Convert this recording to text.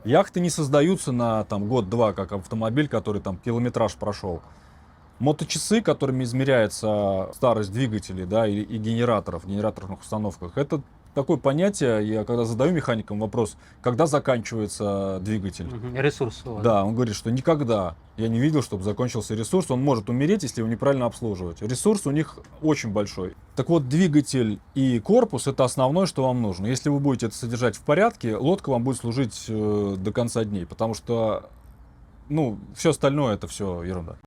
Яхты не создаются на там год-два, как автомобиль, который там километраж прошел. Моточасы, которыми измеряется старость двигателей, да, и генераторов, генераторных установках, это такое понятие, я когда задаю механикам вопрос, когда заканчивается двигатель, Ресурс у вас. да, он говорит, что никогда я не видел, чтобы закончился ресурс. Он может умереть, если его неправильно обслуживать. Ресурс у них очень большой. Так вот, двигатель и корпус — это основное, что вам нужно. Если вы будете это содержать в порядке, лодка вам будет служить до конца дней, потому что, ну, все остальное — это все ерунда.